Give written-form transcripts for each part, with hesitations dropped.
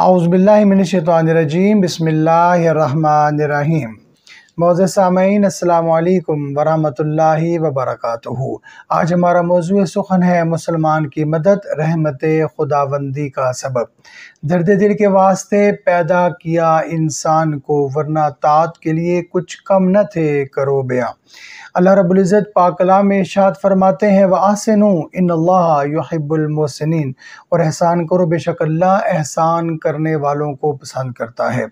اعوذ باللہ من الشیطان الرجیم بسم اللہ الرحمن الرحیم۔ معزز سامعین السلام علیکم ورحمۃ اللہ وبرکاتہ۔ آج ہمارا موضوع سخن ہے مسلمان کی مدد رحمت خداوندی کا سبب۔ درد دل کے واسطے پیدا کیا انسان کو، ورنہ طاعت کے لیے کچھ کم نہ تھے کرو بیاں۔ اللہ رب العزت پاک کلام میں ارشاد فرماتے ہیں وَأَحْسِنُوا إِنَّ اللَّهَ يُحِبُّ الْمُحْسِنِينَ، اور احسان کرو، بے شک اللہ احسان کرنے والوں کو پسند کرتا ہے۔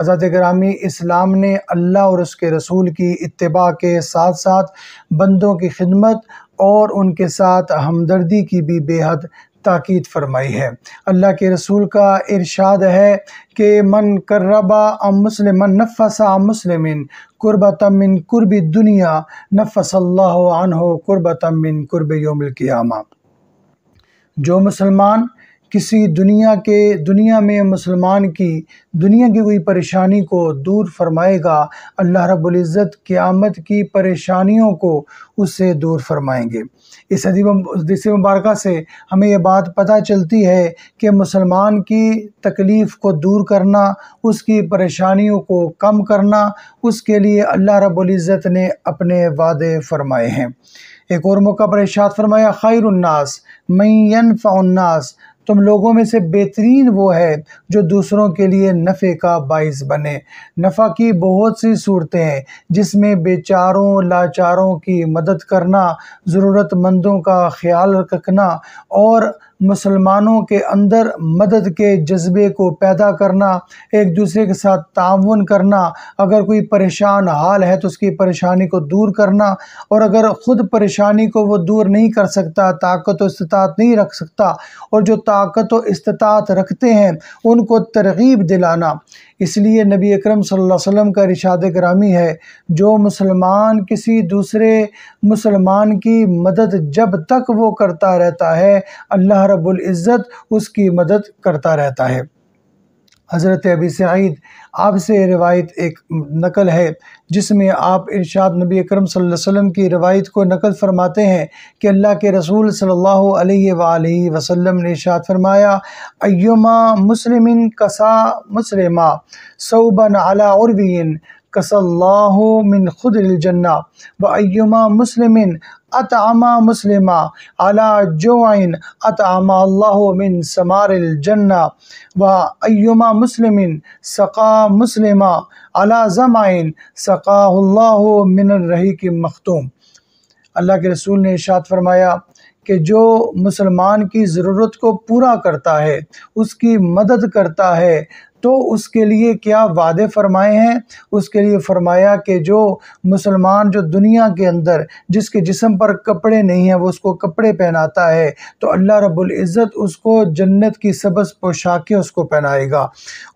حضرات گرامی، اسلام نے اللہ اور اس کے رسول کی اتباع کے ساتھ ساتھ بندوں کی خدمت اور ان کے ساتھ ہمدردی کی بھی بے حد تاکید فرمائی ہے۔ اللہ کے رسول کا ارشاد ہے کہ من قرب عن مسلم من نفس عن مسلم قربۃ من قرب الدنیا نفس اللہ عنہ قربۃ من قرب یوم القیامہ۔ جو مسلمان کسی دنیا میں مسلمان کی دنیا کی کوئی پریشانی کو دور فرمائے گا، اللہ رب العزت قیامت کی پریشانیوں کو اس سے دور فرمائیں گے۔ اس حدیث مبارکہ سے ہمیں یہ بات پتہ چلتی ہے کہ مسلمان کی تکلیف کو دور کرنا، اس کی پریشانیوں کو کم کرنا، اس کے لیے اللہ رب العزت نے اپنے وعدے فرمائے ہیں۔ ایک اور موقع پر ارشاد فرمایا خیر الناس من ینفع الناس، تم لوگوں میں سے بہترین وہ ہے جو دوسروں کے لیے نفع کا باعث بنے۔ نفع کی بہت سی صورتیں ہیں، جس میں بیچاروں لاچاروں کی مدد کرنا، ضرورت مندوں کا خیال رکھنا اور مسلمانوں کے اندر مدد کے جذبے کو پیدا کرنا، ایک دوسرے کے ساتھ تعاون کرنا، اگر کوئی پریشان حال ہے تو اس کی پریشانی کو دور کرنا، اور اگر خود پریشانی کو وہ دور نہیں کر سکتا، طاقت و استطاعت نہیں رکھ سکتا، اور جو طاقت و استطاعت رکھتے ہیں ان کو ترغیب دلانا۔ اس لیے نبی اکرم صلی اللہ علیہ وسلم کا ارشاد گرامی ہے، جو مسلمان کسی دوسرے مسلمان کی مدد جب تک وہ کرتا رہتا ہے، اللہ رب العزت اس کی مدد کرتا رہتا ہے۔ حضرت ابی سعید آپ سے روایت ایک نقل ہے، جس میں آپ ارشاد نبی اکرم صلی اللہ علیہ وسلم کی روایت کو نقل فرماتے ہیں کہ اللہ کے رسول صلی اللہ علیہ وآلہ وسلم نے ارشاد فرمایا ایما مسلم کسا مسلما ثوبا علی عرو کسا اللہ من خدر الجنہ وایما مسلم اطعم مسلما علی جوع اطعم اللہ من ثمار الجنہ وایما مسلم سقا مسلما علی ظمأ سقاہ اللہ من الرحیق المختوم۔ اللہ کے رسول نے ارشاد فرمایا کہ جو مسلمان کی ضرورت کو پورا کرتا ہے، اس کی مدد کرتا ہے، تو اس کے لیے کیا وعدے فرمائے ہیں؟ اس کے لیے فرمایا کہ جو مسلمان جو دنیا کے اندر جس کے جسم پر کپڑے نہیں ہیں وہ اس کو کپڑے پہناتا ہے، تو اللہ رب العزت اس کو جنت کی سبز پوشاکیں اس کو پہنائے گا۔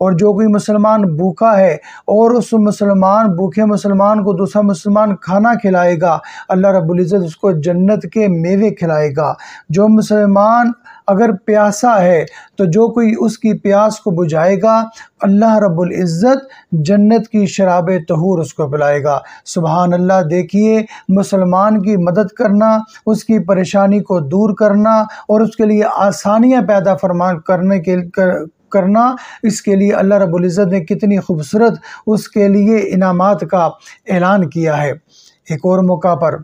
اور جو کوئی مسلمان بھوکا ہے اور اس بھوکے مسلمان کو دوسرا مسلمان کھانا کھلائے گا، اللہ رب العزت اس کو جنت کے میوے کھلائے گا۔ جو مسلمان اگر پیاسا ہے تو جو کوئی اس کی پیاس کو بجھائے گا، اللہ رب العزت جنت کی شراب طہور اس کو پلائے گا۔ سبحان اللہ! دیکھیے، مسلمان کی مدد کرنا، اس کی پریشانی کو دور کرنا اور اس کے لیے آسانیاں پیدا کرنا، اس کے لیے اللہ رب العزت نے کتنی خوبصورت اس کے لیے انعامات کا اعلان کیا ہے۔ ایک اور موقع پر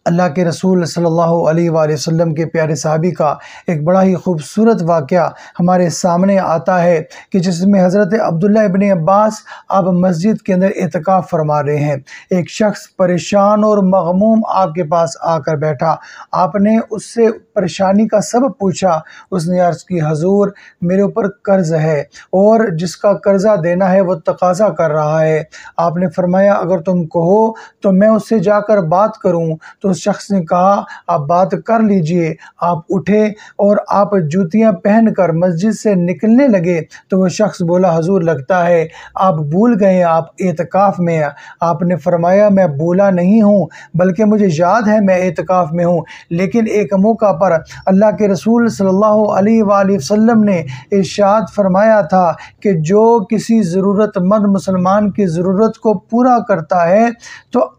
اللہ کے رسول صلی اللہ علیہ وآلہ وسلم کے پیارے صحابی کا ایک بڑا ہی خوبصورت واقعہ ہمارے سامنے آتا ہے کہ جس میں حضرت عبداللہ ابن عباس آپ مسجد کے اندر اعتکاف فرما رہے ہیں۔ ایک شخص پریشان اور مغموم آپ کے پاس آ کر بیٹھا۔ آپ نے اس سے پریشانی کا سبب پوچھا۔ اس نے عرض کی حضور میرے اوپر قرض ہے اور جس کا قرضہ دینا ہے وہ تقاضا کر رہا ہے۔ آپ نے فرمایا اگر تم کہو تو میں اس سے جا کر بات کروں۔ تو اس شخص نے کہا آپ بات کر لیجئے۔ آپ اٹھے اور آپ جوتیاں پہن کر مسجد سے نکلنے لگے تو وہ شخص بولا حضور لگتا ہے آپ بھول گئے، آپ اعتکاف میں ہیں۔ آپ نے فرمایا میں بھولا نہیں ہوں، بلکہ مجھے یاد ہے میں اعتکاف میں ہوں، لیکن ایک موقع پر اللہ کے رسول صلی اللہ علیہ وآلہ وسلم نے ارشاد فرمایا تھا کہ جو کسی ضرورت مند مسلمان کی ضرورت کو پورا کرتا ہے تو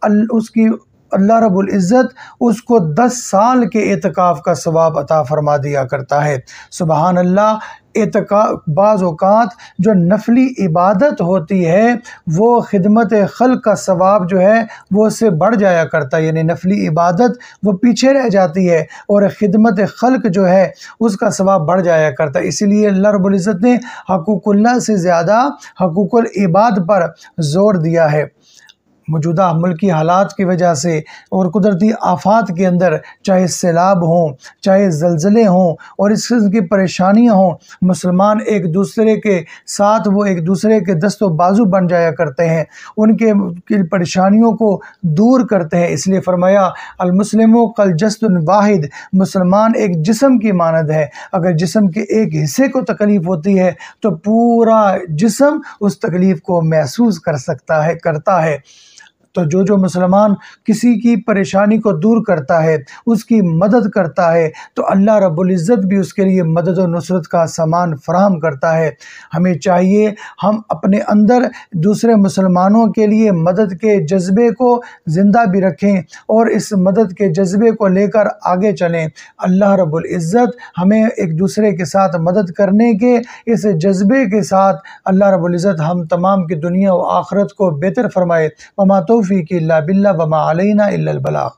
اللہ رب العزت اس کو 10 سال کے اعتکاف کا ثواب عطا فرما دیا کرتا ہے۔ سبحان اللہ! بعض اوقات جو نفلی عبادت ہوتی ہے وہ خدمت خلق کا ثواب جو ہے وہ اس سے بڑھ جایا کرتا ہے، یعنی نفلی عبادت وہ پیچھے رہ جاتی ہے اور خدمت خلق جو ہے اس کا ثواب بڑھ جایا کرتا ہے۔ اسی لیے اللہ رب العزت نے حقوق اللہ سے زیادہ حقوق العباد پر زور دیا ہے۔ موجودہ ملکی حالات کی وجہ سے اور قدرتی آفات کے اندر چاہے سیلاب ہوں، چاہے زلزلے ہوں اور اس قسم کی پریشانیاں ہوں، مسلمان ایک دوسرے کے ساتھ وہ ایک دوسرے کے دست و بازو بن جایا کرتے ہیں، ان کے پریشانیوں کو دور کرتے ہیں۔ اس لیے فرمایا المسلم کالجسد واحد، مسلمان ایک جسم کی مانند ہے، اگر جسم کے ایک حصے کو تکلیف ہوتی ہے تو پورا جسم اس تکلیف کو محسوس کرتا ہے۔ تو جو مسلمان کسی کی پریشانی کو دور کرتا ہے، اس کی مدد کرتا ہے، تو اللہ رب العزت بھی اس کے لیے مدد و نصرت کا سامان فراہم کرتا ہے۔ ہمیں چاہیے ہم اپنے اندر دوسرے مسلمانوں کے لیے مدد کے جذبے کو زندہ بھی رکھیں اور اس مدد کے جذبے کو لے کر آگے چلیں۔ اللہ رب العزت ہمیں ایک دوسرے کے ساتھ مدد کرنے کے اس جذبے کے ساتھ اللہ رب العزت ہم تمام کی دنیا و آخرت کو بہتر فرمائے۔ وما توفیقی الا باللہ وما علینا الا البلاغ۔